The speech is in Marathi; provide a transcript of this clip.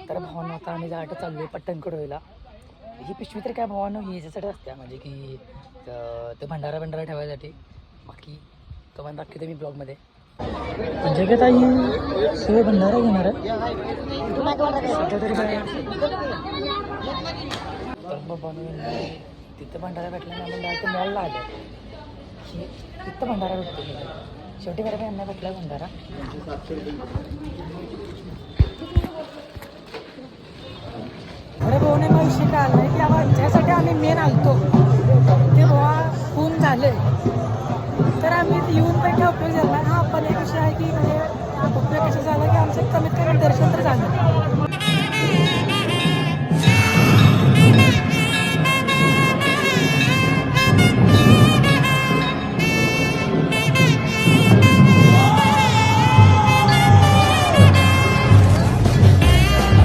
तर भावानं आता आम्ही जायचं चाललो आहे पट्टणकडोईला. ही पिशवी तर काय भावानं ही याच्यासाठी असते म्हणजे की ते भंडारा ठेवायसाठी. बाकी तो पण दाखवतो मी ब्लॉगमध्ये. जगत आई सगळं भंडारा घेणार आहे सध्या तरी काय. तर बाबा तिथं भंडारा भेटला नाही आपण डायरेक्ट मॉलला आलं की तिथं भंडारा भेटतो. शेवटी बरं यांना भेटला भंडारा. अरे भाऊने मग विषय काय आला की आम्हाला ज्यासाठी आम्ही मेन आलतो ते भावा खून झाले तर आम्ही येऊन पण काय उपयोग झाला. हा पण एक विषय आहे की म्हणजे उपयोग कसा झाला की आमचं कमीत कमी दर्शन तर झालं.